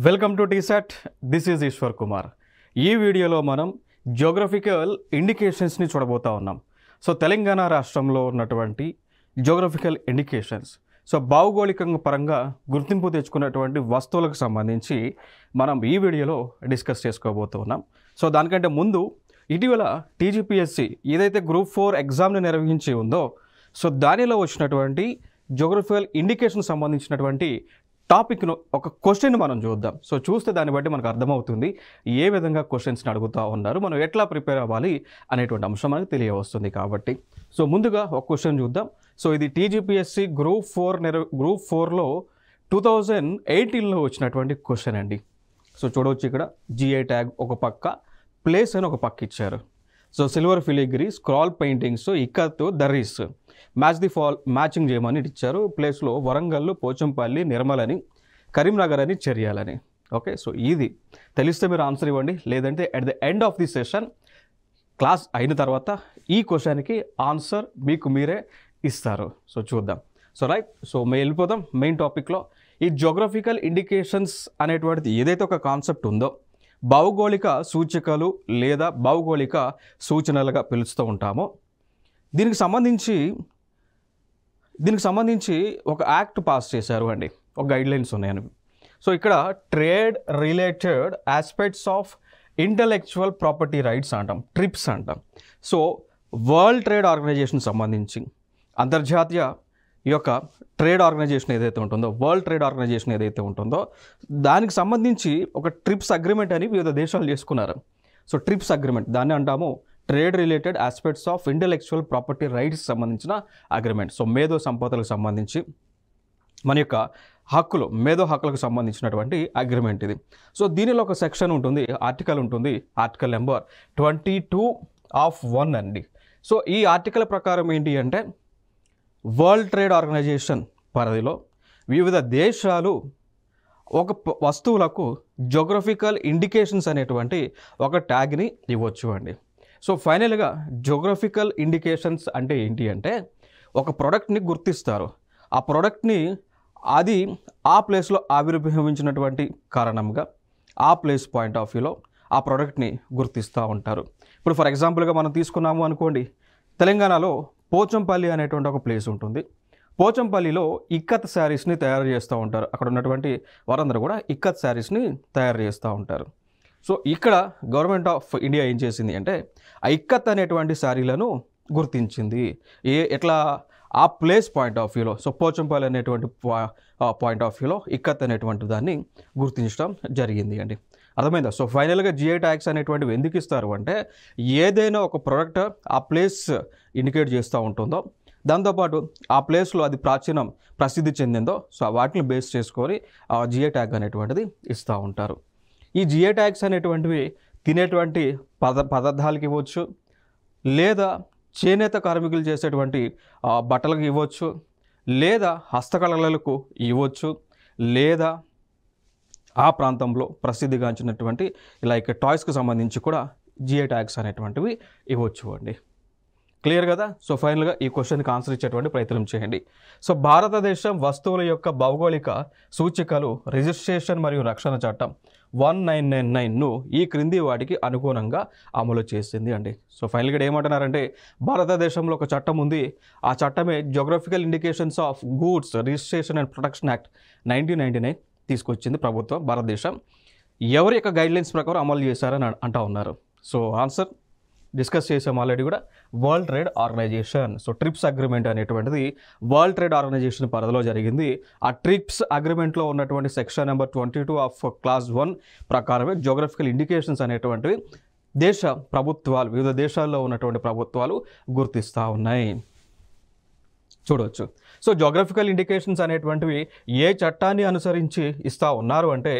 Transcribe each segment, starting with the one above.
Welcome to T-SAT. This is Eshwar Kumar. ఈ వీడియోలో మనం జియోగ్రఫికల్ ఇండికేషన్స్ని చూడబోతా ఉన్నాం. సో తెలంగాణ రాష్ట్రంలో ఉన్నటువంటి జియోగ్రఫికల్ ఇండికేషన్స్, సో భౌగోళికంగా పరంగా గుర్తింపు తెచ్చుకున్నటువంటి వస్తువులకు సంబంధించి మనం ఈ వీడియోలో డిస్కస్ చేసుకోబోతున్నాం. సో దానికంటే ముందు ఇటీవల టీజీపీఎస్సీ ఏదైతే గ్రూప్ 4 ఎగ్జామ్ని నిర్వహించి ఉందో, సో దానిలో వచ్చినటువంటి జియోగ్రఫికల్ ఇండికేషన్ సంబంధించినటువంటి టాపిక్ను ఒక క్వశ్చన్ మనం చూద్దాం. సో చూస్తే దాన్ని బట్టి మనకు అర్థమవుతుంది ఏ విధంగా క్వశ్చన్స్ని అడుగుతూ ఉన్నారు, మనం ఎట్లా ప్రిపేర్ అవ్వాలి అనేటువంటి అంశం మనకు తెలియవస్తుంది. కాబట్టి సో ముందుగా ఒక క్వశ్చన్ చూద్దాం. సో ఇది టీజీపీఎస్సీ గ్రూప్ 4లో 2018లో వచ్చినటువంటి క్వశ్చన్ అండి. సో చూడవచ్చు, ఇక్కడ జిఐ ట్యాగ్ ఒక పక్క, ప్లేస్ అని ఒక పక్క ఇచ్చారు. So silver filigree, scroll paintings, ikat, dhurries, matching చేయమని ఇచ్చారు. ప్లేస్లో వరంగల్, పోచంపల్లి, నిర్మల్ అని, కరీంనగర్ అని, చర్యాలని. ఓకే, సో ఇది తెలిస్తే మీరు ఆన్సర్ ఇవ్వండి, లేదంటే at the end of the session class అయిన తర్వాత ఈ క్వశ్చన్కి ఆన్సర్ మీకు మీరే ఇస్తారు. సో చూద్దాం. సో రైట్, సో మేము వెళ్ళిపోదాం మెయిన్ టాపిక్లో. ఈ జియోగ్రఫికల్ ఇండికేషన్స్ అనేటువంటిది ఏదైతే ఒక కాన్సెప్ట్ ఉందో, భౌగోళిక సూచికలు లేదా భౌగోళిక సూచనలుగా పిలుస్తూ ఉంటామో, దీనికి సంబంధించి ఒక యాక్ట్ పాస్ చేశారు అండి, ఒక గైడ్లైన్స్ ఉన్నాయని. సో ఇక్కడ trade related aspects of intellectual property rights అంటాం, ట్రిప్స్ అంటాం. సో వరల్డ్ ట్రేడ్ ఆర్గనైజేషన్ సంబంధించి, అంతర్జాతీయ ఈ యొక్క ట్రేడ్ ఆర్గనైజేషన్ ఏదైతే ఉంటుందో, వరల్డ్ ట్రేడ్ ఆర్గనైజేషన్ ఏదైతే ఉంటుందో, దానికి సంబంధించి ఒక ట్రిప్స్ అగ్రిమెంట్ అని వివిధ దేశాలు చేసుకున్నారు. సో ట్రిప్స్ అగ్రిమెంట్ దాన్ని అంటాము trade related aspects of intellectual property rights సంబంధించిన అగ్రిమెంట్. సో మేధో సంపదలకు సంబంధించి మన యొక్క హక్కులు, మేధో హక్కులకు సంబంధించినటువంటి అగ్రిమెంట్ ఇది. సో దీనిలో ఒక సెక్షన్ ఉంటుంది, ఆర్టికల్ ఉంటుంది, ఆర్టికల్ నెంబర్ 22(1) అండి. సో ఈ ఆర్టికల్ ప్రకారం ఏంటి అంటే, వరల్డ్ ట్రేడ్ ఆర్గనైజేషన్ పరిధిలో వివిధ దేశాలు ఒక వస్తువులకు జియోగ్రఫికల్ ఇండికేషన్స్ అనేటువంటి ఒక ట్యాగ్ని ఇవ్వచ్చు అండి. సో ఫైనల్గా జియోగ్రఫికల్ ఇండికేషన్స్ అంటే ఏంటి అంటే, ఒక ప్రోడక్ట్ని గుర్తిస్తారు. ఆ ప్రోడక్ట్ని అది ఆ ప్లేస్లో ఆవిర్భవించినటువంటి కారణంగా ఆ ప్లేస్ పాయింట్ ఆఫ్ వ్యూలో ఆ ప్రోడక్ట్ని గుర్తిస్తూ ఉంటారు. ఇప్పుడు ఫర్ ఎగ్జాంపుల్గా మనం తీసుకున్నాము అనుకోండి, తెలంగాణలో పోచంపల్లి అనేటువంటి ఒక ప్లేస్ ఉంటుంది. పోచంపల్లిలో ఇక్కత్ శారీస్ని తయారు చేస్తూ ఉంటారు. అక్కడ ఉన్నటువంటి వారందరూ కూడా ఇక్కత్ శారీస్ని తయారు చేస్తూ ఉంటారు. సో ఇక్కడ గవర్నమెంట్ ఆఫ్ ఇండియా ఏం చేసింది అంటే, ఆ ఇక్కత్ అనేటువంటి శారీలను గుర్తించింది. ఎట్లా ఆ ప్లేస్ పాయింట్ ఆఫ్ వ్యూలో, సో పోచంపల్లి అనేటువంటి పాయింట్ ఆఫ్ వ్యూలో ఇక్కత్ అనేటువంటి దాన్ని గుర్తించడం జరిగింది అండి. అర్థమైందా? సో ఫైనల్గా జిఐ ట్యాగ్స్ అనేటువంటివి ఎందుకు ఇస్తారు అంటే, ఏదైనా ఒక ప్రోడక్ట్ ఆ ప్లేస్ ఇండికేట్ చేస్తూ ఉంటుందో, దాంతోపాటు ఆ ప్లేస్లో అది ప్రసిద్ధి చెందిందో, సో వాటిని బేస్ చేసుకొని ఆ జిఐ ట్యాగ్ అనేటువంటిది ఇస్తూ ఉంటారు. ఈ జిఐ ట్యాగ్స్ అనేటువంటివి తినేటువంటి పదార్థాలకి ఇవ్వచ్చు, లేదా చేనేత కార్మికులు చేసేటువంటి బట్టలకు ఇవ్వచ్చు, లేదా హస్తకళలకు ఇవ్వచ్చు, లేదా ఆ ప్రాంతంలో ప్రసిద్ధిగాంచినటువంటి లైక్ టాయ్స్కి సంబంధించి కూడా జిఐ ట్యాగ్స్ అనేటువంటివి ఇవ్వచ్చు అండి. క్లియర్ కదా? సో ఫైనల్గా ఈ క్వశ్చన్కి ఆన్సర్ ఇచ్చేటువంటి ప్రయత్నం చేయండి. సో భారతదేశం వస్తువుల యొక్క భౌగోళిక సూచికలు రిజిస్ట్రేషన్ మరియు రక్షణ చట్టం 1999ను ఈ క్రింది వాటికి అనుగుణంగా అమలు చేసింది అండి. సో ఫైనల్గా ఏమంటున్నారంటే, భారతదేశంలో ఒక చట్టం ఉంది, ఆ చట్టమే geographical indications of goods registration and protection act 1999 తీసుకొచ్చింది ప్రభుత్వం, భారతదేశం. ఎవరి యొక్క గైడ్లైన్స్ ప్రకారం అమలు చేశారని అంటూ ఉన్నారు. సో ఆన్సర్ డిస్కస్ చేసాం ఆల్రెడీ కూడా, World Trade Organization. So TRIPS agreement అనేటువంటిది వరల్డ్ ట్రేడ్ ఆర్గనైజేషన్ పరిధిలో జరిగింది. ఆ ట్రిప్స్ అగ్రిమెంట్లో ఉన్నటువంటి సెక్షన్ నెంబర్ 22 ఆఫ్ క్లాస్ 1 ప్రకారమే జియోగ్రఫికల్ ఇండికేషన్స్ అనేటువంటివి దేశ ప్రభుత్వాలు, వివిధ దేశాల్లో ఉన్నటువంటి ప్రభుత్వాలు గుర్తిస్తూ ఉన్నాయి. చూడవచ్చు. సో జియోగ్రఫికల్ ఇండికేషన్స్ అనేటువంటివి ఏ చట్టాన్ని అనుసరించి ఇస్తూ ఉన్నారు అంటే,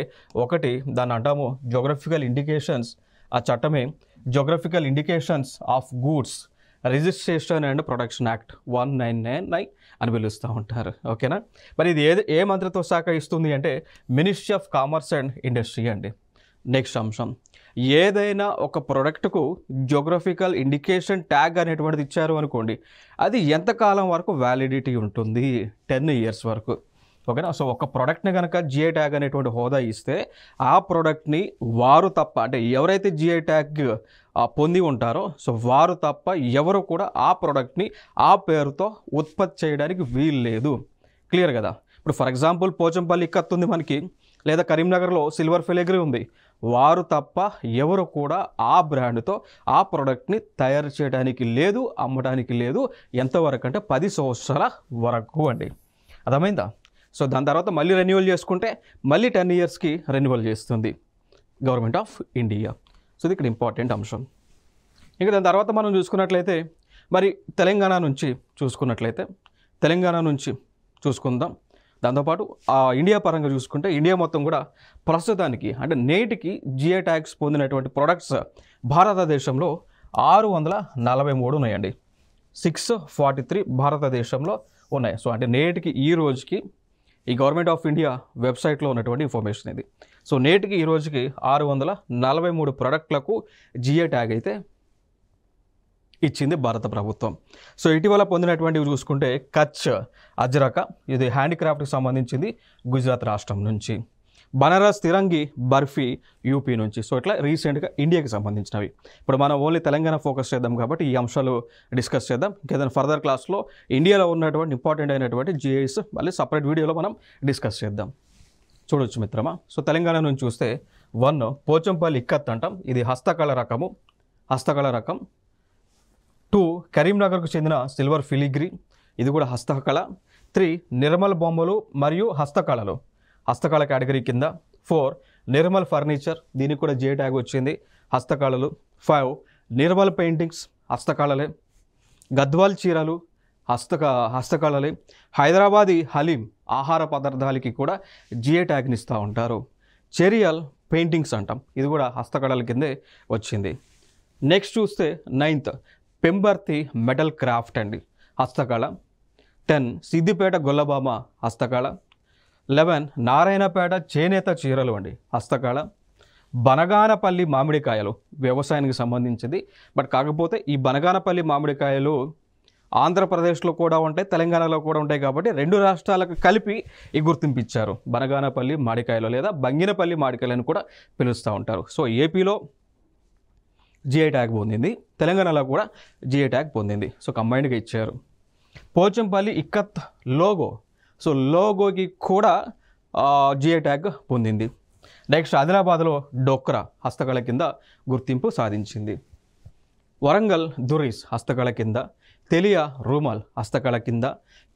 ఒకటి దాన్ని అంటాము జియోగ్రఫికల్ ఇండికేషన్స్, ఆ చట్టమే geographical indications of goods registration and protection act 1999 అని పిలుస్తూ ఉంటారు. ఓకేనా? మరి ఇది ఏ మంత్రిత్వ శాఖ ఇస్తుంది అంటే, ministry of commerce and industry అండి. నెక్స్ట్ అంశం, ఏదైనా ఒక ప్రోడక్ట్కు జియోగ్రఫికల్ ఇండికేషన్ ట్యాగ్ అనేటువంటిది ఇచ్చారు అనుకోండి, అది ఎంతకాలం వరకు వ్యాలిడిటీ ఉంటుంది? 10 years వరకు. ఓకేనా. సో ఒక ప్రోడక్ట్ని కనుక జిఐ ట్యాగ్ అనేటువంటి హోదా ఇస్తే ఆ ప్రోడక్ట్ని వారు తప్ప, అంటే ఎవరైతే జిఐ ట్యాగ్ పొంది ఉంటారో సో వారు తప్ప ఎవరు కూడా ఆ ప్రోడక్ట్ని ఆ పేరుతో ఉత్పత్తి చేయడానికి వీలు లేదు. క్లియర్ కదా. ఇప్పుడు ఫర్ ఎగ్జాంపుల్ పోచంపల్లి ఇక్కత్ ఉంది మనకి, లేదా కరీంనగర్లో సిల్వర్ ఫిలిగ్రీ ఉంది. వారు తప్ప ఎవరు కూడా ఆ బ్రాండ్తో ఆ ప్రోడక్ట్ని తయారు చేయడానికి లేదు, అమ్మడానికి లేదు. ఎంతవరకు అంటే 10 సంవత్సరాల వరకు అండి. అర్థమైందా. సో దాని తర్వాత మళ్ళీ రెన్యువల్ చేసుకుంటే మళ్ళీ 10 ఇయర్స్కి రెన్యువల్ చేస్తుంది గవర్నమెంట్ ఆఫ్ ఇండియా. సో ఇది ఇక్కడ ఇంపార్టెంట్ అంశం. ఇంకా దాని తర్వాత మనం చూసుకున్నట్లయితే మరి తెలంగాణ నుంచి చూసుకుందాం. దాంతోపాటు ఇండియా పరంగా చూసుకుంటే ఇండియా మొత్తం కూడా ప్రస్తుతానికి అంటే నేటికి జిఐ ట్యాగ్స్ పొందినటువంటి ప్రొడక్ట్స్ భారతదేశంలో 643 ఉన్నాయండి. 643 భారతదేశంలో ఉన్నాయి. సో అంటే నేటికి ఈ రోజుకి ఈ గవర్నమెంట్ ఆఫ్ ఇండియా వెబ్సైట్లో ఉన్నటువంటి ఇన్ఫర్మేషన్ ఇది. సో నేటికి ఈ రోజుకి 643 ప్రొడక్ట్లకు జిఐ ట్యాగ్ అయితే ఇచ్చింది భారత ప్రభుత్వం. సో ఇటీవల పొందినటువంటివి చూసుకుంటే కచ్ అజ్రక, ఇది హ్యాండీక్రాఫ్ట్కి సంబంధించింది గుజరాత్ రాష్ట్రం నుంచి. బనారస్ తిరంగి బర్ఫీ యూపీ నుంచి. సో ఇట్లా రీసెంట్గా ఇండియాకి సంబంధించినవి. ఇప్పుడు మనం ఓన్లీ తెలంగాణ ఫోకస్ చేద్దాం కాబట్టి ఈ అంశాలు డిస్కస్ చేద్దాం. ఇంకేదైనా ఫర్దర్ క్లాస్లో ఇండియాలో ఉన్నటువంటి ఇంపార్టెంట్ అయినటువంటి జిఐస్ మళ్ళీ సపరేట్ వీడియోలో మనం డిస్కస్ చేద్దాం. చూడొచ్చు మిత్రమా. సో తెలంగాణ నుంచి చూస్తే 1 పోచంపల్లి ఇక్కత్ అంటాం, ఇది హస్తకళ రకం. 2 కరీంనగర్కు చెందిన సిల్వర్ ఫిలిగ్రీ, ఇది కూడా హస్తకళ. 3 నిర్మల్ బొమ్మలు మరియు హస్తకళ కేటగిరీ కింద. 4 నిర్మల్ ఫర్నిచర్, దీనికి కూడా జిఐ ట్యాగ్ వచ్చింది, హస్తకళలు. 5 నిర్మల్ పెయింటింగ్స్, హస్తకళలే. గద్వాల్ చీరలు హస్తకళలే. హైదరాబాదీ హలీం ఆహార పదార్థాలకి కూడా జిఐ ట్యాగ్ని ఇస్తూ ఉంటారు. చెరియల్ పెయింటింగ్స్ అంటాం, ఇది కూడా హస్తకళల కిందే వచ్చింది. నెక్స్ట్ చూస్తే 9th పెంబర్తి మెటల్ క్రాఫ్ట్ అండి, హస్తకళ. 10 సిద్దిపేట గొల్లబామ, హస్తకళ. 11 నారాయణపేట చేనేత చీరలు అండి, హస్తకళ. బనగానపల్లి మామిడికాయలు వ్యవసాయానికి సంబంధించింది. బట్ కాకపోతే ఈ బనగానపల్లి మామిడికాయలు ఆంధ్రప్రదేశ్లో కూడా ఉంటాయి, తెలంగాణలో కూడా ఉంటాయి కాబట్టి 2 రాష్ట్రాలకు కలిపి ఈ గుర్తింపు ఇచ్చారు. బనగానపల్లి మామిడికాయలు లేదా బంగినపల్లి మామిడికాయలను కూడా పిలుస్తూ ఉంటారు. సో ఏపీలో జిఐ ట్యాగ్ పొందింది, తెలంగాణలో కూడా జిఐ ట్యాగ్ పొందింది. సో కంబైన్డ్గా ఇచ్చారు. పోచంపల్లి ఇక్కత్ లోగో, సో లోగోకి కూడా జిఐ ట్యాగ్ పొందింది. నెక్స్ట్ ఆదిలాబాద్లో డోక్రా హస్తకళ కింద గుర్తింపు సాధించింది. వరంగల్ దురీస్ హస్తకళ కింద. తెలియ రూమాల్ హస్తకళ కింద.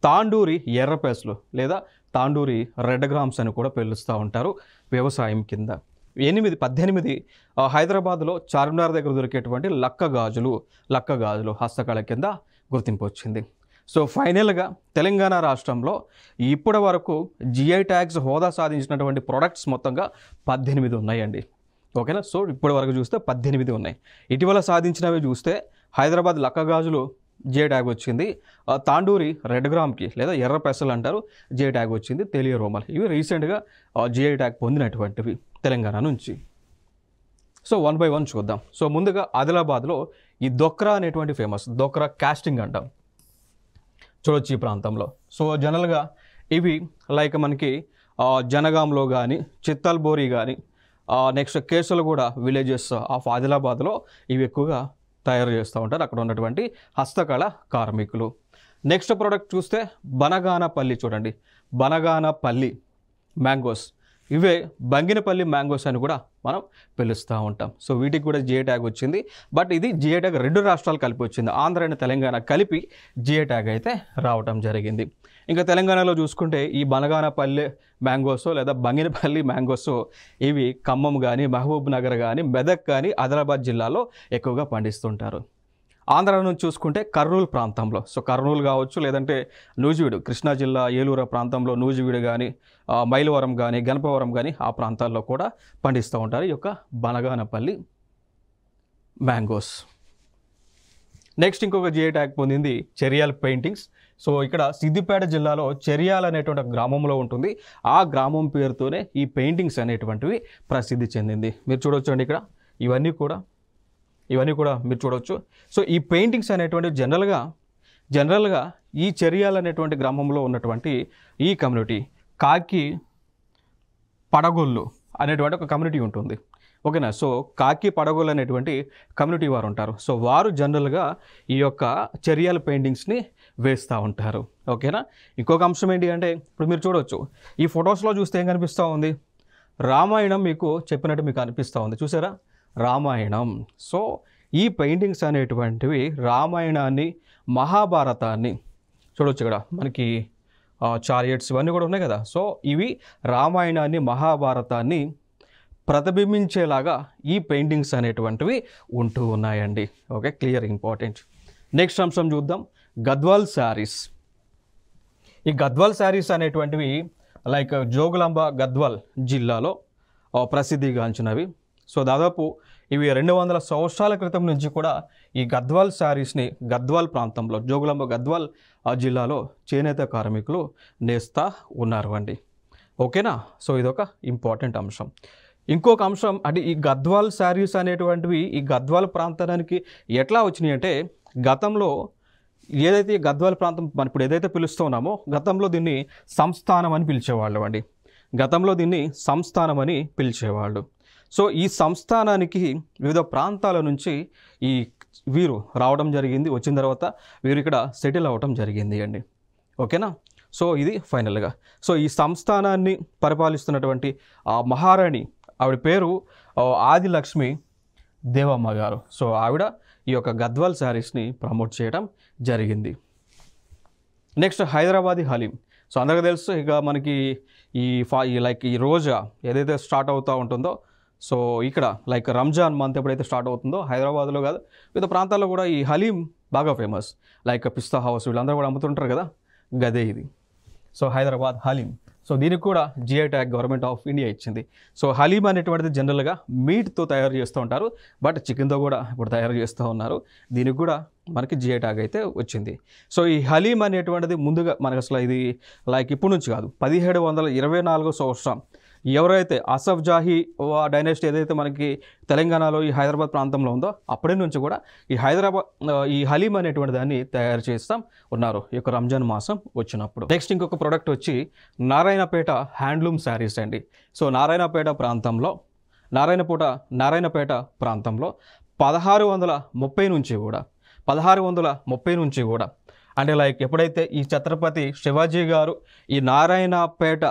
తాండూరి ఎర్రపేసలు లేదా తాండూరి రెడ్ గ్రామ్స్ అని కూడా పిలుస్తూ ఉంటారు, వ్యవసాయం కింద. 18 హైదరాబాద్లో చార్మినార్ దగ్గర దొరికేటువంటి లక్క గాజులు హస్తకళ కింద గుర్తింపు వచ్చింది. సో ఫైనల్గా తెలంగాణ రాష్ట్రంలో ఇప్పటి వరకు జిఐ ట్యాగ్స్ హోదా సాధించినటువంటి ప్రొడక్ట్స్ మొత్తంగా 18 ఉన్నాయండి. ఓకేనా. సో ఇప్పటి వరకు చూస్తే 18 ఉన్నాయి. ఇటీవల సాధించినవి చూస్తే హైదరాబాద్ లక్క గాజులు జిఐ ట్యాగ్ వచ్చింది, తాండూరి రెడ్ గ్రామ్కి లేదా ఎర్ర పెసలు అంటారు జిఐ ట్యాగ్ వచ్చింది, తెలియ రోమల్, ఇవి రీసెంట్గా జిఐ ట్యాగ్ పొందినటువంటివి తెలంగాణ నుంచి. సో 1 by 1 చూద్దాం. సో ముందుగా ఆదిలాబాద్లో ఈ దోక్రా అనేటువంటి ఫేమస్, దోక్రా కాస్టింగ్ అంటాం, చూడొచ్చు ఈ ప్రాంతంలో. సో జనరల్గా ఇవి లైక్ మనకి జనగాంలో కానీ చిత్తల్బోరి కానీ నెక్స్ట్ కేసులగూడ విలేజెస్ ఆఫ్ ఆదిలాబాద్లో ఇవి ఎక్కువగా తయారు చేస్తూ ఉంటారు అక్కడ ఉన్నటువంటి హస్తకళ కార్మికులు. నెక్స్ట్ ప్రోడక్ట్ చూస్తే బనగానపల్లి, చూడండి బనగానపల్లి మ్యాంగోస్, ఇవే బంగినపల్లి మ్యాంగోస్ అని కూడా మనం పిలుస్తూ ఉంటాం. సో వీటికి కూడా జిఐ ట్యాగ్ వచ్చింది. బట్ ఇది జిఐ ట్యాగ్ 2 రాష్ట్రాలు కలిపి వచ్చింది, ఆంధ్ర అండ్ తెలంగాణ కలిపి జిఐ ట్యాగ్ అయితే రావటం జరిగింది. ఇంకా తెలంగాణలో చూసుకుంటే ఈ బనగానపల్లి మ్యాంగోస్ లేదా బంగినపల్లి మ్యాంగోస్ ఇవి ఖమ్మం కానీ మహబూబ్ నగర్ కానీ మెదక్ కానీ ఆదిలాబాద్ జిల్లాలో ఎక్కువగా పండిస్తుంటారు. ఆంధ్ర నుంచి చూసుకుంటే కర్నూలు ప్రాంతంలో, సో కర్నూలు కావచ్చు లేదంటే నూజివీడు కృష్ణా జిల్లా ఏలూరు ప్రాంతంలో నూజివీడు కానీ మైలవరం కానీ గణపవరం కానీ ఆ ప్రాంతాల్లో కూడా పండిస్తూ ఉంటారు ఈ యొక్క బనగానపల్లి మ్యాంగోస్. నెక్స్ట్ ఇంకొక జిఐ ట్యాగ్ పొందింది చెరియాల్ పెయింటింగ్స్. సో ఇక్కడ సిద్దిపేట జిల్లాలో చెరియాల్ అనేటువంటి గ్రామంలో ఉంటుంది, ఆ గ్రామం పేరుతోనే ఈ పెయింటింగ్స్ అనేటువంటివి ప్రసిద్ధి చెందింది. మీరు చూడవచ్చు అండి ఇక్కడ ఇవన్నీ కూడా మీరు చూడవచ్చు. సో ఈ పెయింటింగ్స్ అనేటువంటి జనరల్గా ఈ చెరియాల్ అనేటువంటి గ్రామంలో ఉన్నటువంటి ఈ కమ్యూనిటీ కాకి పడగొల్లు అనేటువంటి ఒక కమ్యూనిటీ ఉంటుంది. ఓకేనా. సో కాకి పడగొల్లు అనేటువంటి కమ్యూనిటీ వారు ఉంటారు. సో వారు జనరల్గా ఈ యొక్క చెరియల్ పెయింటింగ్స్ని వేస్తూ ఉంటారు. ఓకేనా. ఇంకొక అంశం ఏంటి అంటే ఇప్పుడు మీరు చూడవచ్చు ఈ ఫొటోస్లో చూస్తే ఏం కనిపిస్తూ ఉంది, రామాయణం మీకు చెప్పినట్టు మీకు అనిపిస్తూ ఉంది. చూసారా, రామాయణం. సో ఈ పెయింటింగ్స్ అనేటువంటివి రామాయణాన్ని, మహాభారతాన్ని చూడవచ్చు. ఇక్కడ మనకి చారియట్స్ ఇవన్నీ కూడా ఉన్నాయి కదా. సో ఇవి రామాయణాన్ని, మహాభారతాన్ని ప్రతిబింబించేలాగా ఈ పెయింటింగ్స్ అనేటువంటివి ఉంటూ ఉన్నాయండి. Okay, clear, important. నెక్స్ట్ అంశం చూద్దాం, గద్వాల్ శారీస్. ఈ గద్వాల్ శారీస్ అనేటువంటివి లైక్ జోగులాంబ గద్వాల్ జిల్లాలో ప్రసిద్ధిగాంచినవి. సో దాదాపు ఇవి 200 సంవత్సరాల క్రితం నుంచి కూడా ఈ గద్వాల్ శారీస్ని గద్వాల్ ప్రాంతంలో, జోగులాంబ గద్వాల్ జిల్లాలో చేనేత కార్మికులు నేస్తా ఉన్నారు అండి. ఓకేనా. సో ఇదొక ఇంపార్టెంట్ అంశం. ఇంకొక అంశం అంటే ఈ గద్వాల్ శారీస్ అనేటువంటివి ఈ గద్వాల్ ప్రాంతానికి ఎట్లా వచ్చినాయి అంటే, గతంలో ఏదైతే గద్వాల్ ప్రాంతం మనం ఇప్పుడు ఏదైతే పిలుస్తూ ఉన్నామో గతంలో దీన్ని సంస్థానం అని పిలిచేవాళ్ళు అండి. గతంలో దీన్ని సంస్థానం అని పిలిచేవాళ్ళు. సో ఈ సంస్థానానికి వివిధ ప్రాంతాల నుంచి ఈ వీరు రావడం జరిగింది. వచ్చిన తర్వాత వీరు ఇక్కడ సెటిల్ అవ్వడం జరిగింది అండి. ఓకేనా. సో ఇది ఫైనల్గా. సో ఈ సంస్థానాన్ని పరిపాలిస్తున్నటువంటి ఆ మహారాణి, ఆవిడ పేరు ఆదిలక్ష్మి దేవమ్మ గారు. సో ఆవిడ ఈ యొక్క గద్వాల్ శారీస్ని ప్రమోట్ చేయడం జరిగింది. నెక్స్ట్ హైదరాబాదీ హలీం. సో అందరికీ తెలుసు ఇక మనకి ఈ రోజా ఏదైతే స్టార్ట్ అవుతూ ఉంటుందో, సో ఇక్కడ లైక్ రంజాన్ మంత్ ఎప్పుడైతే స్టార్ట్ అవుతుందో హైదరాబాద్లో కాదు వివిధ ప్రాంతాల్లో కూడా ఈ హలీం బాగా ఫేమస్. లైక్ పిస్తా హౌస్ వీళ్ళందరూ కూడా అమ్ముతుంటారు కదా, గదే ఇది. సో హైదరాబాద్ హలీం. సో దీనికి కూడా GI tag government of India ఇచ్చింది. సో హలీం అనేటువంటిది జనరల్గా మీట్తో తయారు చేస్తూ ఉంటారు, బట్ చికెన్తో కూడా ఇప్పుడు తయారు చేస్తూ ఉన్నారు. దీనికి కూడా మనకి జిఐ ట్యాగ్ అయితే వచ్చింది. సో ఈ హలీం అనేటువంటిది ముందుగా మనకు అసలు ఇది లైక్ ఇప్పుడు నుంచి కాదు, 1724 సంవత్సరం ఎవరైతే అసఫ్ జాహీ డైనాసిటీ ఏదైతే మనకి తెలంగాణలో ఈ హైదరాబాద్ ప్రాంతంలో ఉందో అప్పటి నుంచి కూడా ఈ హలీం అనేటువంటి దాన్ని తయారు చేస్తూ ఉన్నారు ఈ యొక్క రంజాన్ మాసం వచ్చినప్పుడు. నెక్స్ట్ ఇంకొక ప్రోడక్ట్ వచ్చి నారాయణపేట హ్యాండ్లూమ్ శారీస్ అండి. సో నారాయణపేట ప్రాంతంలో 1630 నుంచి కూడా అంటే లైక్ ఎప్పుడైతే ఈ ఛత్రపతి శివాజీ గారు ఈ నారాయణపేట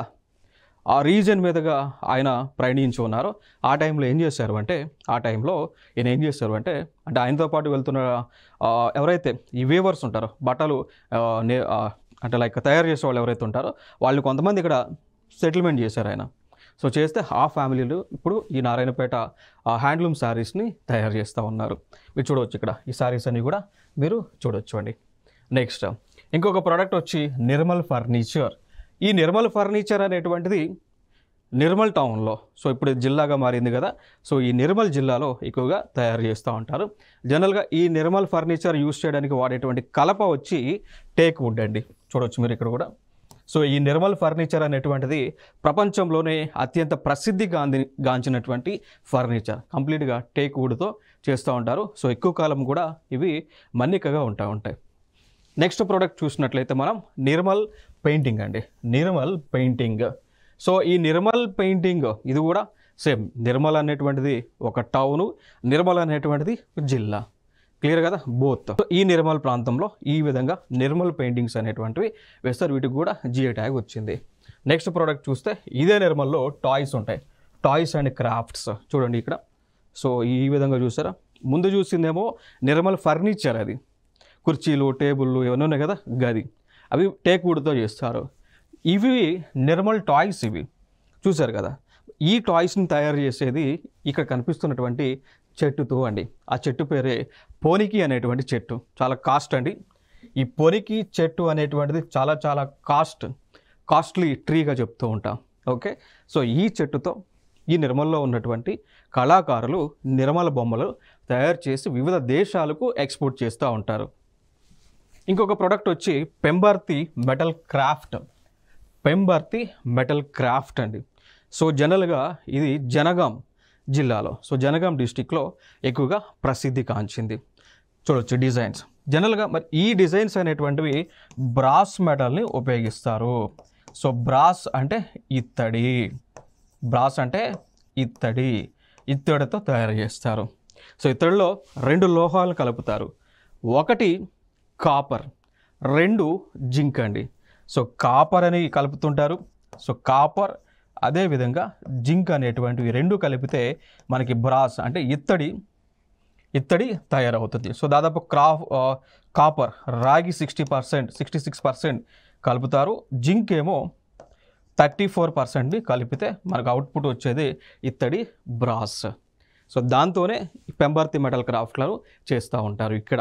ఆ రీజన్ మీదుగా ఆయన ప్రయాణించి ఉన్నారు. ఆ టైంలో ఏం చేశారు అంటే అంటే ఆయనతో పాటు వెళ్తున్న ఎవరైతే ఈ వీవర్స్ ఉంటారో, బట్టలు అంటే లైక్ తయారు చేసే వాళ్ళు ఎవరైతే ఉంటారో వాళ్ళు కొంతమంది ఇక్కడ సెటిల్మెంట్ చేశారు ఆయన. సో చేస్తే ఆ ఫ్యామిలీలు ఇప్పుడు ఈ నారాయణపేట హ్యాండ్లూమ్ శారీస్ని తయారు చేస్తూ ఉన్నారు. మీరు చూడవచ్చు ఇక్కడ ఈ శారీస్ అన్ని కూడా మీరు చూడవచ్చు అండి. నెక్స్ట్ ఇంకొక ప్రోడక్ట్ వచ్చి నిర్మల్ ఫర్నిచర్. ఈ నిర్మల్ ఫర్నిచర్ అనేటువంటిది నిర్మల్ టౌన్లో, సో ఇప్పుడు జిల్లాగా మారింది కదా, సో ఈ నిర్మల్ జిల్లాలో ఎక్కువగా తయారు చేస్తూ ఉంటారు. జనరల్గా ఈ నిర్మల్ ఫర్నిచర్ యూజ్ చేయడానికి వాడేటువంటి కలప వచ్చి టేక్ వుడ్ అండి. చూడవచ్చు మీరు ఇక్కడ కూడా. సో ఈ నిర్మల్ ఫర్నిచర్ అనేటువంటిది ప్రపంచంలోనే అత్యంత గాంచినటువంటి ఫర్నిచర్, కంప్లీట్గా టేక్ వుడ్తో చేస్తూ ఉంటారు. సో ఎక్కువ కాలం కూడా ఇవి మన్నికగా ఉంటాయి. నెక్స్ట్ ప్రోడక్ట్ చూసినట్లయితే మనం నిర్మల్ పెయింటింగ్ అండి. నిర్మల్ పెయింటింగ్. సో ఈ నిర్మల్ పెయింటింగ్ ఇది కూడా సేమ్. నిర్మల్ అనేటువంటిది ఒక టౌను, నిర్మల్ అనేటువంటిది జిల్లా. క్లియర్ కదా, బోత్. సో ఈ నిర్మల్ ప్రాంతంలో ఈ విధంగా నిర్మల్ పెయింటింగ్స్ అనేటువంటివి వేస్తారు. వీటికి కూడా జిఐ ట్యాగ్ వచ్చింది. నెక్స్ట్ ప్రోడక్ట్ చూస్తే ఇదే నిర్మల్లో టాయ్స్ ఉంటాయి, టాయ్స్ అండ్ క్రాఫ్ట్స్. చూడండి ఇక్కడ. సో ఈ విధంగా చూసారా, ముందు చూసిందేమో నిర్మల్ ఫర్నిచర్, అది కుర్చీలు టేబుళ్ళు ఇవన్నీ ఉన్నాయి కదా గది, అవి టేక్ వుడ్తో చేస్తారు. ఇవి నిర్మల్ టాయ్స్, ఇవి చూసారు కదా. ఈ టాయ్స్ని తయారు చేసేది ఇక్కడ కనిపిస్తున్నటువంటి చెట్టుతో అండి. ఆ చెట్టు పేరే పోనికి అనేటువంటి చెట్టు. చాలా కాస్ట్ అండి. ఈ పోనికి చెట్టు అనేటువంటిది చాలా చాలా కాస్ట్లీ ట్రీగా చెప్తూ ఉంటాం. ఓకే. సో ఈ చెట్టుతో ఈ నిర్మల్లో ఉన్నటువంటి కళాకారులు నిర్మల బొమ్మలు తయారు చేసి వివిధ దేశాలకు ఎక్స్పోర్ట్ చేస్తూ ఉంటారు. ఇంకొక ప్రోడక్ట్ వచ్చి పెంబర్తి మెటల్ క్రాఫ్ట్ అండి. సో జనరల్గా ఇది జనగాం జిల్లాలో, సో జనగాం డిస్టిక్లో ఎక్కువగా ప్రసిద్ధి కాంచింది. చూడవచ్చు డిజైన్స్. జనరల్గా మరి ఈ డిజైన్స్ అనేటువంటివి బ్రాస్ మెటల్ని ఉపయోగిస్తారు. సో బ్రాస్ అంటే ఇత్తడి, బ్రాస్ అంటే ఇత్తడి, ఇత్తడితో తయారు చేస్తారు. సో ఇత్తడిలో 2 లోహాలు కలుపుతారు, ఒకటి కాపర్, 2 జింక్ అండి. సో కాపర్ అని కలుపుతుంటారు. సో కాపర్ అదేవిధంగా జింక్ అనేటువంటివి 2 కలిపితే మనకి బ్రాస్ అంటే ఇత్తడి తయారవుతుంది. సో దాదాపు కాపర్ రాగి 60%, 66% కలుపుతారు, జింక్ ఏమో 34% కలిపితే మనకు అవుట్పుట్ వచ్చేది ఇత్తడి బ్రాస్. సో దాంతోనే పెంబర్తి మెటల్ క్రాఫ్ట్లను చేస్తూ ఉంటారు ఇక్కడ.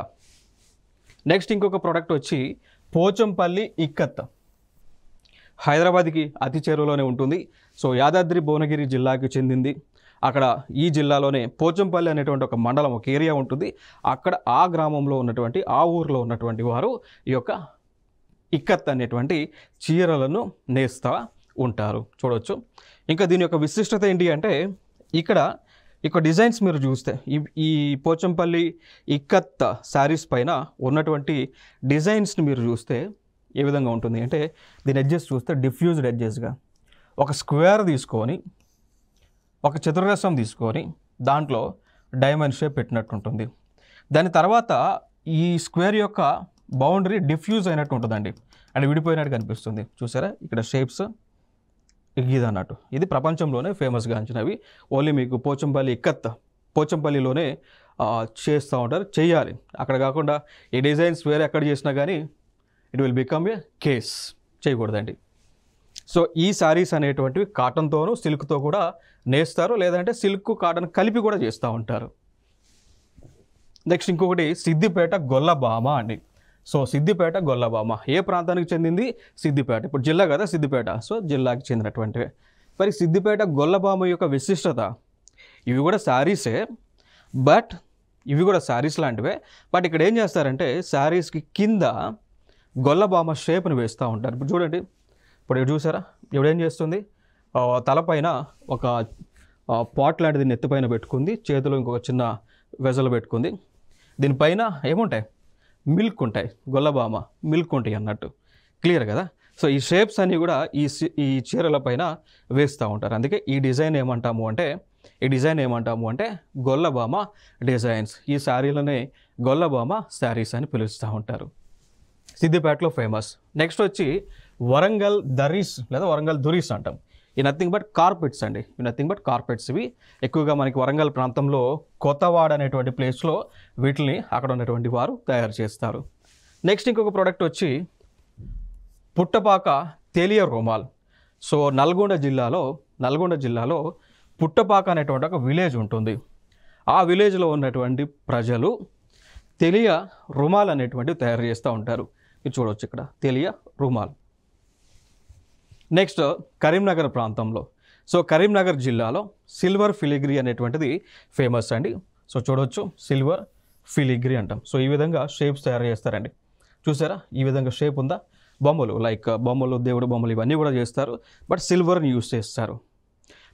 నెక్స్ట్ ఇంకొక ప్రోడక్ట్ వచ్చి పోచంపల్లి ఇక్కత్. హైదరాబాద్కి అతి చేరువలోనే ఉంటుంది. సో యాదాద్రి భువనగిరి జిల్లాకి చెందింది. అక్కడ ఈ జిల్లాలోనే పోచంపల్లి అనేటువంటి ఒక మండలం, ఒక ఏరియా ఉంటుంది. అక్కడ ఆ గ్రామంలో ఉన్నటువంటి, ఆ ఊరిలో ఉన్నటువంటి వారు ఈ యొక్క ఇక్కత్ అనేటువంటి చీరలను నేస్తూ ఉంటారు, చూడవచ్చు. ఇంకా దీని యొక్క విశిష్టత ఏంటి అంటే ఇక్కడ డిజైన్స్ మీరు చూస్తే ఈ పోచంపల్లి ఇక్కత్ శారీస్ పైన ఉన్నటువంటి డిజైన్స్ని మీరు చూస్తే ఏ విధంగా ఉంటుంది అంటే, దీని ఎడ్జెస్ చూస్తే డిఫ్యూజ్డ్ ఎడ్జెస్గా ఒక స్క్వేర్ తీసుకొని, ఒక చతురస్రం తీసుకొని దాంట్లో డైమండ్ షేప్ పెట్టినట్టు ఉంటుంది. దాని తర్వాత ఈ స్క్వేర్ యొక్క బౌండరీ డిఫ్యూజ్ అయినట్టు ఉంటుందండి, అండ్ విడిపోయినట్టు కనిపిస్తుంది. చూసారా ఇక్కడ షేప్స్ ఇది అన్నట్టు. ఇది ప్రపంచంలోనే ఫేమస్గా అంచినవి. ఓన్లీ మీకు పోచంపల్లి ఇక్కత్ పోచంపల్లిలోనే చేస్తూ ఉంటారు, చేయాలి. అక్కడ కాకుండా ఈ డిజైన్స్ వేరే ఎక్కడ చేసినా కానీ it will become a case, చేయకూడదండి. సో ఈ శారీస్ అనేటువంటివి కాటన్తోనూ సిల్క్తో కూడా నేస్తారు, లేదంటే సిల్క్ కాటన్ కలిపి కూడా చేస్తూ ఉంటారు. నెక్స్ట్ ఇంకొకటి సిద్దిపేట గొల్లభామ అండి. సో సిద్దిపేట గొల్లభామ ఏ ప్రాంతానికి చెందింది? సిద్దిపేట. ఇప్పుడు జిల్లా కదా సిద్దిపేట, సో జిల్లాకి చెందినటువంటివే. మరి సిద్దిపేట గొల్లభామ యొక్క విశిష్టత, ఇవి కూడా శారీసే, బట్ ఇవి కూడా శారీస్ లాంటివే. బట్ ఇక్కడ ఏం చేస్తారంటే శారీస్కి కింద గొల్లభామ షేప్ని వేస్తూ ఉంటారు. ఇప్పుడు చూడండి, ఇప్పుడు చూసారా, ఇప్పుడేం చేస్తుంది, తలపైన ఒక పాట్ లాంటిది నెత్తిపైన పెట్టుకుంది, చేతిలో ఇంకొక చిన్న వెజలు పెట్టుకుంది. దీనిపైన ఏముంటాయి? మిల్క్ ఉంటాయి, గొల్లభామ మిల్క్ ఉంటాయి అన్నట్టు. క్లియర్ కదా? సో ఈ షేప్స్ అన్నీ కూడా ఈ చీరల పైన వేస్తూ ఉంటారు. అందుకే ఈ డిజైన్ ఏమంటాము అంటే గొల్లభామ డిజైన్స్. ఈ శారీలనే గొల్లభామ శారీస్ అని పిలుస్తూ ఉంటారు. సిద్దిపేటలో ఫేమస్. నెక్స్ట్ వచ్చి వరంగల్ దరీస్ లేదా వరంగల్ దురీస్ అంటాం. ఈ నథింగ్ బట్ కార్పెట్స్ అండి. ఈ నథింగ్ బట్ కార్పెట్స్. ఇవి ఎక్కువగా మనకి వరంగల్ ప్రాంతంలో కొత్తవాడ అనేటువంటి ప్లేస్లో వీటిని అక్కడ ఉన్నటువంటి వారు తయారు చేస్తారు. నెక్స్ట్ ఇంకొక ప్రోడక్ట్ వచ్చి పుట్టపాక తేలియ రుమాల్. సో నల్గొండ జిల్లాలో పుట్టపాక అనేటువంటి ఒక విలేజ్ ఉంటుంది. ఆ విలేజ్లో ఉన్నటువంటి ప్రజలు తెలియ రుమాల్ అనేటువంటివి తయారు చేస్తూ ఉంటారు. ఇది చూడవచ్చు ఇక్కడ, తెలియ రుమాల్. నెక్స్ట్ కరీంనగర్ ప్రాంతంలో, సో కరీంనగర్ జిల్లాలో సిల్వర్ ఫిలిగ్రీ అనేటువంటిది ఫేమస్ అండి. సో చూడవచ్చు, సిల్వర్ ఫిలిగ్రీ అంటాం. సో ఈ విధంగా షేప్స్ తయారు చేస్తారండి. చూసారా ఈ విధంగా షేప్ ఉందా? బొమ్మలు, లైక్ బొమ్మలు, దేవుడు బొమ్మలు ఇవన్నీ కూడా చేస్తారు, బట్ సిల్వర్ని యూజ్ చేస్తారు.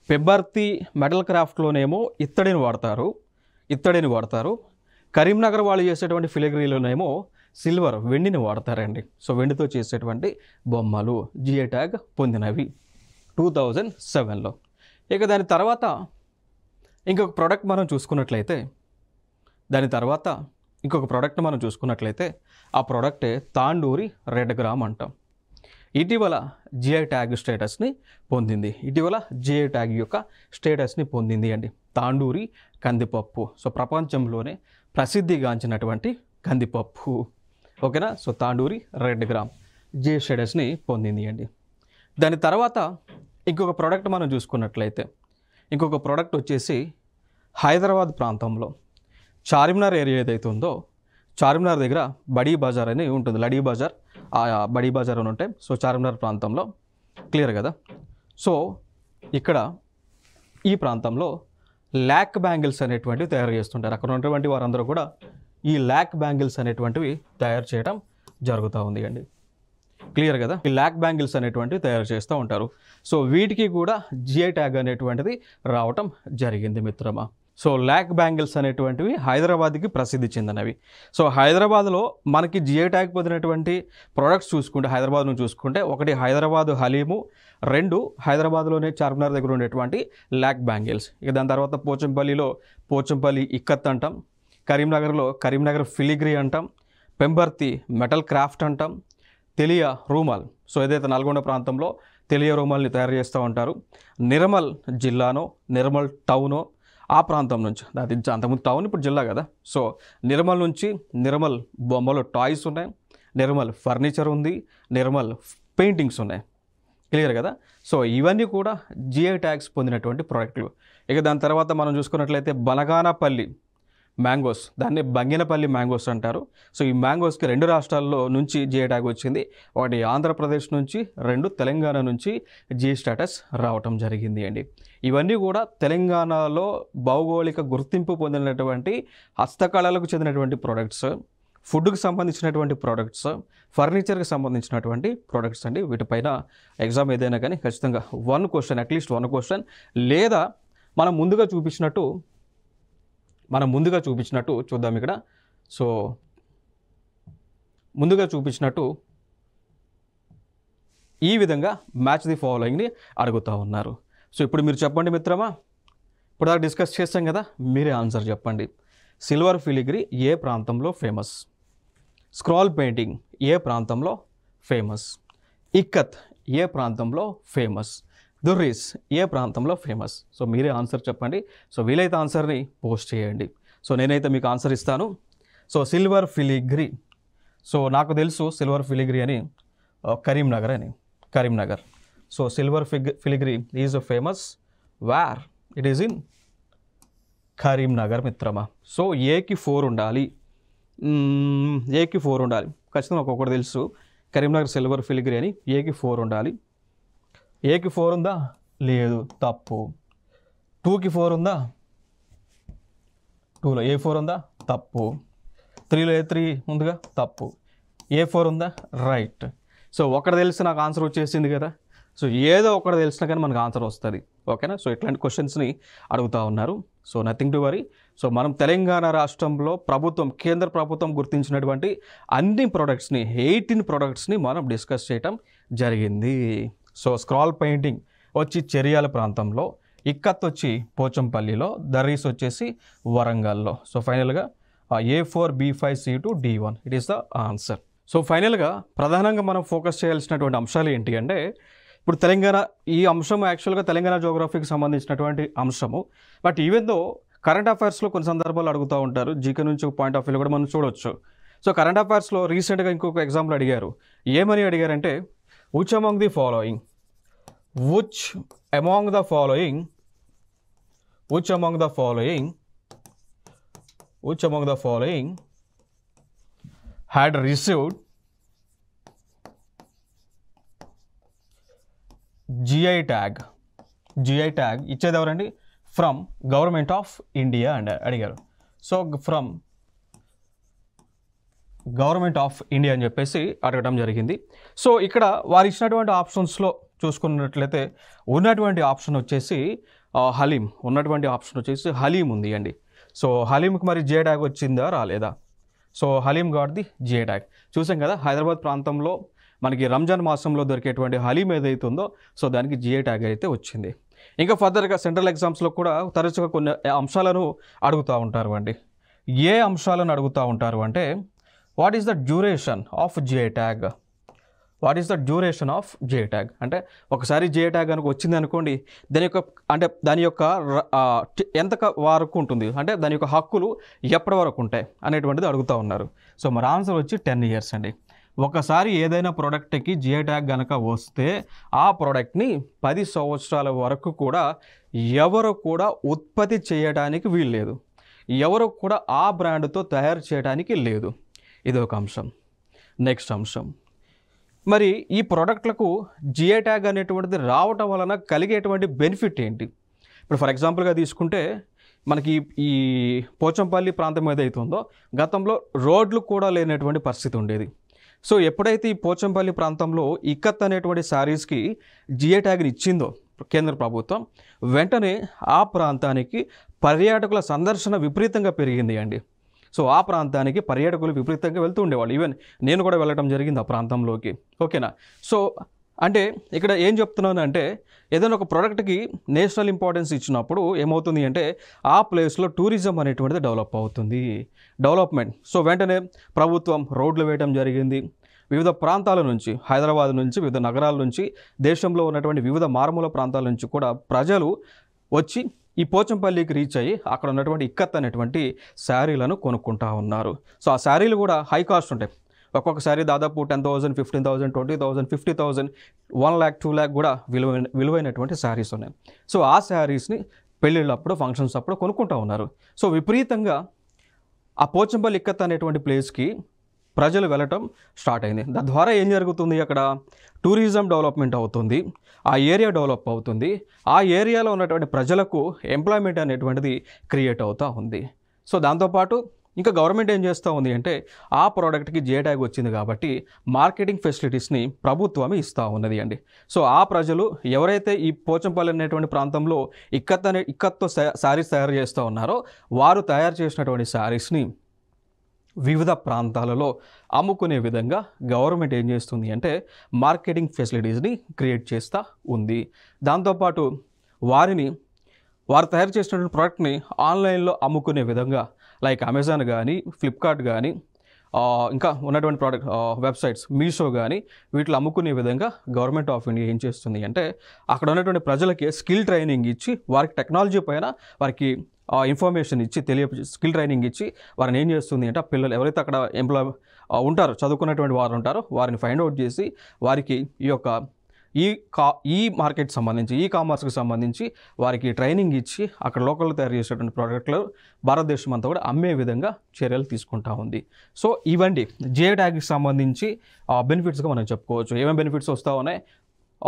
పెంబర్తి మెటల్ క్రాఫ్ట్లోనేమో ఇత్తడిని వాడతారు. కరీంనగర్ వాళ్ళు చేసేటువంటి ఫిలిగ్రీలోనేమో సిల్వర్, వెండిని వాడతారండి. సో వెండితో చేసేటువంటి బొమ్మలు జిఐ ట్యాగ్ పొందినవి 2007లో. ఇక దాని తర్వాత ఇంకొక ప్రోడక్ట్ మనం చూసుకున్నట్లయితే ఆ ప్రోడక్టే తాండూరి రెడ్ గ్రామ్ అంటాం. ఇటీవల జిఐ ట్యాగ్ స్టేటస్ని పొందింది అండి తాండూరి కందిపప్పు. సో ప్రపంచంలోనే ప్రసిద్ధిగాంచినటువంటి కందిపప్పు, ఓకేనా. సో తాండూరి రెడ్ గ్రామ్ జిఐ స్టేటస్ని పొందింది అండి. దాని తర్వాత ఇంకొక ప్రోడక్ట్ మనం చూసుకున్నట్లయితే, ఇంకొక ప్రోడక్ట్ వచ్చేసి హైదరాబాద్ ప్రాంతంలో చార్మినార్ ఏరియా ఏదైతే ఉందో, చార్మినార్ దగ్గర బడీ బజార్ అని ఉంటుంది, లడీ బజార్, ఆ బడీ బజార్ అని ఉంటాయి. సో చార్మినార్ ప్రాంతంలో, క్లియర్ కదా. సో ఇక్కడ ఈ ప్రాంతంలో ల్యాక్ బ్యాంగిల్స్ అనేటువంటివి తయారు చేస్తుంటారు. అక్కడ ఉన్నటువంటి వారందరూ కూడా ఈ ల్యాక్ బ్యాంగిల్స్ అనేటువంటివి తయారు చేయడం జరుగుతూ ఉంది అండి. క్లియర్ కదా. ఈ ల్యాక్ బ్యాంగిల్స్ అనేటువంటివి తయారు చేస్తూ ఉంటారు. సో వీటికి కూడా జిఐ ట్యాగ్ అనేటువంటిది రావటం జరిగింది మిత్రమా. సో ల్యాక్ బ్యాంగిల్స్ అనేటువంటివి హైదరాబాద్కి ప్రసిద్ధి చెందినవి. సో హైదరాబాద్లో మనకి జిఐ ట్యాగ్ పొందినటువంటి ప్రొడక్ట్స్ చూసుకుంటే హైదరాబాద్ నుంచి చూసుకుంటే ఒకటి హైదరాబాద్ హలీము, 2 హైదరాబాద్లోనే చార్మినార్ దగ్గర ఉండేటువంటి ల్యాక్ బ్యాంగిల్స్. ఇక దాని తర్వాత పోచంపల్లిలో పోచంపల్లి ఇక్కత్ అంటాం, కరీంనగర్లో కరీంనగర్ ఫిలిగ్రీ అంటాం, పెంబర్తి మెటల్ క్రాఫ్ట్ అంటాం, తెలియ రూమాల్. సో ఏదైతే నల్గొండ ప్రాంతంలో తెలియ రూమాల్ని తయారు చేస్తూ ఉంటారు. నిర్మల్ జిల్లానో నిర్మల్ టౌనో ఆ ప్రాంతం నుంచి, అది అంతకుముందు టౌన్ ఇప్పుడు జిల్లా కదా. సో నిర్మల్ నుంచి నిర్మల్ బొమ్మలు టాయ్స్ ఉన్నాయి, నిర్మల్ ఫర్నిచర్ ఉంది, నిర్మల్ పెయింటింగ్స్ ఉన్నాయి. క్లియర్ కదా. సో ఇవన్నీ కూడా జిఐ ట్యాగ్స్ పొందినటువంటి ప్రోడక్ట్లు. ఇక దాని తర్వాత మనం చూసుకున్నట్లయితే బనగానపల్లి మ్యాంగోస్, దాన్ని బంగినపల్లి మ్యాంగోస్ అంటారు. సో ఈ మ్యాంగోస్కి 2 రాష్ట్రాల్లో నుంచి జిఐ ట్యాగ్ వచ్చింది. ఒకటి ఆంధ్రప్రదేశ్ నుంచి, 2 తెలంగాణ నుంచి జిఐ స్టేటస్ రావటం జరిగింది అండి. ఇవన్నీ కూడా తెలంగాణలో భౌగోళిక గుర్తింపు పొందినటువంటి హస్తకళలకు చెందినటువంటి ప్రోడక్ట్స్, ఫుడ్కి సంబంధించినటువంటి ప్రోడక్ట్స్, ఫర్నిచర్కి సంబంధించినటువంటి ప్రోడక్ట్స్ అండి. వీటిపైన ఎగ్జామ్ ఏదైనా కానీ ఖచ్చితంగా 1 క్వశ్చన్, అట్లీస్ట్ 1 క్వశ్చన్, లేదా మనం ముందుగా చూపించినట్టు చూద్దాం ఇక్కడ. సో ముందుగా చూపించినట్టు ఈ విధంగా మ్యాచ్ ది ఫాలోయింగ్ని అడుగుతూ ఉన్నారు. సో ఇప్పుడు మీరు చెప్పండి మిత్రమా, ఇప్పుడు దాకా డిస్కస్ చేస్తాం కదా, మీరే ఆన్సర్ చెప్పండి. సిల్వర్ ఫిలిగ్రీ ఏ ప్రాంతంలో ఫేమస్? స్క్రాల్ పెయింటింగ్ ఏ ప్రాంతంలో ఫేమస్? ఇక్కత్ ఏ ప్రాంతంలో ఫేమస్? దుర్రీస్ ఏ ప్రాంతంలో ఫేమస్? సో మీరే ఆన్సర్ చెప్పండి. సో వీలైతే ఆన్సర్ని పోస్ట్ చేయండి. సో నేనైతే మీకు ఆన్సర్ ఇస్తాను. సో సిల్వర్ ఫిలిగ్రీ, సో నాకు తెలుసు సిల్వర్ ఫిలిగ్రీ అని Karimnagar. So silver filigree is famous where? It is in Karimnagar మిత్రమా. సో ఏకి 4 ఉండాలి, ఖచ్చితంగా ఒక్కొక్కటి తెలుసు. కరీంనగర్ సిల్వర్ ఫిలిగ్రీ అని ఏకి 4 ఉండాలి. ఏకి 4 ఉందా? లేదు, తప్పు. 2కి 4 ఉందా? 2లో A4 ఉందా? తప్పు. 3లో A3 ఉందిగా? తప్పు. A4 ఉందా? రైట్. సో ఒకటి తెలిసి నాకు ఆన్సర్ వచ్చేసింది కదా. సో ఏదో ఒకటి తెలిసినా కానీ మనకు ఆన్సర్ వస్తుంది. ఓకేనా. సో ఇట్లాంటి క్వశ్చన్స్ని అడుగుతూ ఉన్నారు. So nothing to worry. So మనం తెలంగాణ రాష్ట్రంలో కేంద్ర ప్రభుత్వం గుర్తించినటువంటి అన్ని ప్రోడక్ట్స్ని 18 ప్రోడక్ట్స్ని మనం డిస్కస్ చేయటం జరిగింది. సో స్క్రాల్ పెయింటింగ్ వచ్చి చెరియాల ప్రాంతంలో, ఇక్కత్ వచ్చి పోచంపల్లిలో, దర్రీస్ వచ్చేసి వరంగల్లో. సో ఫైనల్గా A4 B5 C2 D1 it is the answer. So ఫైనల్గా ప్రధానంగా మనం ఫోకస్ చేయాల్సినటువంటి అంశాలు ఏంటి అంటే, ఇప్పుడు తెలంగాణ ఈ అంశం యాక్చువల్గా తెలంగాణ జోగ్రఫీకి సంబంధించినటువంటి అంశము. బట్ ఈవెన్ దో కరెంట్ అఫైర్స్లో కొన్ని సందర్భాలు అడుగుతూ ఉంటారు. జీకే నుంచి ఒక పాయింట్ ఆఫ్ వ్యూలో కూడా మనం చూడవచ్చు. సో కరెంట్ అఫైర్స్లో రీసెంట్గా ఇంకొక ఎగ్జాంపుల్ అడిగారు. ఏమని అడిగారంటే, which among the following had received GI tag ఇచ్చేది ఎవరండి? ఫ్రమ్ గవర్నమెంట్ ఆఫ్ ఇండియా అని అడిగారు. So from government of India అని చెప్పేసి అడగడం జరిగింది. సో ఇక్కడ వారు ఇచ్చినటువంటి ఆప్షన్స్లో చూసుకున్నట్లయితే ఉన్నటువంటి ఆప్షన్ వచ్చేసి హలీం ఉంది అండి. సో హలీంకి మరి జిఐ ట్యాగ్ వచ్చిందా రాలేదా? So haleem got the GI tag. చూసాం కదా, హైదరాబాద్ ప్రాంతంలో మనకి రంజాన్ మాసంలో దొరికేటువంటి హలీం ఏదైతే ఉందో సో దానికి జిఐ ట్యాగ్ అయితే వచ్చింది. ఇంకా ఫర్దర్గా సెంట్రల్ ఎగ్జామ్స్లో కూడా తరచుగా కొన్ని అంశాలను అడుగుతూ ఉంటారు అండి. ఏ అంశాలను అడుగుతూ ఉంటారు అంటే, what is the duration of GI tag? అంటే ఒకసారి జిఐ ట్యాగ్ కనుక వచ్చింది అనుకోండి, దాని యొక్క ఎంత వరకు ఉంటుంది, అంటే దాని యొక్క హక్కులు ఎప్పటి వరకు ఉంటాయి అనేటువంటిది అడుగుతూ ఉన్నారు. సో మరి ఆన్సర్ వచ్చి 10 years అండి. ఒకసారి ఏదైనా ప్రోడక్ట్కి జిఐ ట్యాగ్ కనుక వస్తే ఆ ప్రోడక్ట్ని 10 సంవత్సరాల వరకు కూడా ఎవరు కూడా ఉత్పత్తి చేయడానికి వీల్లేదు, ఎవరు కూడా ఆ బ్రాండ్తో తయారు చేయడానికి లేదు. ఇది ఒక అంశం. నెక్స్ట్ అంశం, మరి ఈ ప్రోడక్ట్లకు జిఐ ట్యాగ్ అనేటువంటిది రావటం వలన కలిగేటువంటి బెనిఫిట్ ఏంటి? ఇప్పుడు ఫర్ ఎగ్జాంపుల్గా తీసుకుంటే మనకి ఈ పోచంపల్లి ప్రాంతం ఏదైతే ఉందో గతంలో రోడ్లు కూడా లేనటువంటి పరిస్థితి ఉండేది. సో ఎప్పుడైతే ఈ పోచంపల్లి ప్రాంతంలో ఇక్కత్ అనేటువంటి శారీస్కి జిఐ ట్యాగ్ని ఇచ్చిందో, కేంద్ర ప్రభుత్వం వెంటనే ఆ ప్రాంతానికి పర్యాటకుల సందర్శన విపరీతంగా పెరిగింది అండి. సో ఆ ప్రాంతానికి పర్యాటకులు విపరీతంగా వెళ్తూ ఉండేవాళ్ళు. ఈవెన్ నేను కూడా వెళ్ళడం జరిగింది ఆ ప్రాంతంలోకి. ఓకేనా. సో అంటే ఇక్కడ ఏం చెప్తున్నాను అంటే ఏదైనా ఒక ప్రోడక్ట్కి నేషనల్ ఇంపార్టెన్స్ ఇచ్చినప్పుడు ఏమవుతుంది అంటే ఆ ప్లేస్లో టూరిజం అనేటువంటిది డెవలప్ అవుతుంది, డెవలప్మెంట్. సో వెంటనే ప్రభుత్వం రోడ్లు వేయడం జరిగింది. వివిధ ప్రాంతాల నుంచి, హైదరాబాద్ నుంచి, వివిధ నగరాల నుంచి, దేశంలో ఉన్నటువంటి వివిధ మారుమూల ప్రాంతాల నుంచి కూడా ప్రజలు వచ్చి ఈ పోచంపల్లికి రీచ్ అయ్యి అక్కడ ఉన్నటువంటి ఇక్కత్ అనేటువంటి శారీలను కొనుక్కుంటా ఉన్నారు. సో ఆ శారీలు కూడా హై కాస్ట్ ఉంటాయి. ఒక్కొక్క శారీ దాదాపు 10,000, 15,000, 20,000, 50,000, 1 lakh, 2 lakh కూడా విలువైనటువంటి శారీస్ ఉన్నాయి. సో ఆ శారీస్ని పెళ్ళిళ్ళప్పుడు, ఫంక్షన్స్ అప్పుడు కొనుక్కుంటా ఉన్నారు. సో విపరీతంగా ఆ పోచంపల్లి ఇక్కత్ అనేటువంటి ప్లేస్కి ప్రజలు వెళ్ళటం స్టార్ట్ అయింది. దాని ద్వారా ఏం జరుగుతుంది, అక్కడ టూరిజం డెవలప్మెంట్ అవుతుంది, ఆ ఏరియా డెవలప్ అవుతుంది, ఆ ఏరియాలో ఉన్నటువంటి ప్రజలకు ఎంప్లాయ్మెంట్ అనేటువంటిది క్రియేట్ అవుతూ ఉంది. సో దాంతోపాటు ఇంకా గవర్నమెంట్ ఏం చేస్తూ ఉంది అంటే ఆ ప్రోడక్ట్కి జిఐ ట్యాగ్ వచ్చింది కాబట్టి మార్కెటింగ్ ఫెసిలిటీస్ని ప్రభుత్వమే ఇస్తూ ఉన్నది అండి. సో ఆ ప్రజలు ఎవరైతే ఈ పోచంపల్లి అనేటువంటి ప్రాంతంలో ఇక్కత్తో శారీస్ తయారు చేస్తూ ఉన్నారో వారు తయారు చేసినటువంటి శారీస్ని వివిధ ప్రాంతాలలో అమ్ముకునే విధంగా గవర్నమెంట్ ఏం చేస్తుంది అంటే మార్కెటింగ్ ఫెసిలిటీస్ని క్రియేట్ చేస్తూ ఉంది. దాంతోపాటు వారు తయారు చేసినటువంటి ప్రోడక్ట్ని ఆన్లైన్లో అమ్ముకునే విధంగా లైక్ అమెజాన్ కానీ, ఫ్లిప్కార్ట్ కానీ, ఇంకా ఉన్నటువంటి ప్రోడక్ట్ వెబ్సైట్స్ మీషో కానీ వీటిలో అమ్ముకునే విధంగా గవర్నమెంట్ ఆఫ్ ఇండియా ఏం చేస్తుంది అంటే అక్కడ ఉన్నటువంటి ప్రజలకి స్కిల్ ట్రైనింగ్ ఇచ్చి వారికి టెక్నాలజీ పైన వారికి ఇన్ఫర్మేషన్ ఇచ్చి స్కిల్ ట్రైనింగ్ ఇచ్చి వారిని ఏం చేస్తుంది అంటే ఆ పిల్లలు ఎవరైతే అక్కడ ఉంటారో, చదువుకున్నటువంటి వారు ఉంటారో వారిని ఫైండ్ అవుట్ చేసి వారికి ఈ యొక్క ఈ మార్కెట్ సంబంధించి, ఈ కామర్స్కి సంబంధించి వారికి ట్రైనింగ్ ఇచ్చి అక్కడ లోకల్లో తయారు చేసేటువంటి ప్రోడక్ట్లు భారతదేశం అంతా కూడా అమ్మే విధంగా చర్యలు తీసుకుంటా ఉంది. సో ఇవండి జిఐ ట్యాగ్కి సంబంధించి బెనిఫిట్స్గా మనం చెప్పుకోవచ్చు. ఏమేమి బెనిఫిట్స్ వస్తూ ఉన్నాయి,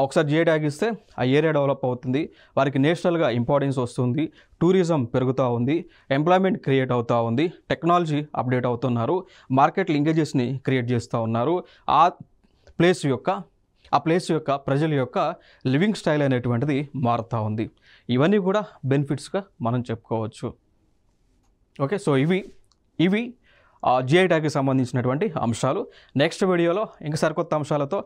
ఒకసారి జిఐ ట్యాగ్ ఇస్తే ఆ ఏరియా డెవలప్ అవుతుంది, వారికి నేషనల్గా ఇంపార్టెన్స్ వస్తుంది, టూరిజం పెరుగుతూ ఉంది, ఎంప్లాయ్మెంట్ క్రియేట్ అవుతూ ఉంది, టెక్నాలజీ అప్డేట్ అవుతున్నారు, మార్కెట్ లింకేజెస్ని క్రియేట్ చేస్తూ ఉన్నారు, ఆ ప్లేస్ యొక్క ప్రజల యొక్క లివింగ్ స్టైల్ అనేటువంటిది మారుతూ ఉంది. ఇవన్నీ కూడా బెనిఫిట్స్గా మనం చెప్పుకోవచ్చు. ఓకే, సో ఇవి జిఐ ట్యాగ్కి సంబంధించినటువంటి అంశాలు. నెక్స్ట్ వీడియోలో ఇంకా సరికొత్త అంశాలతో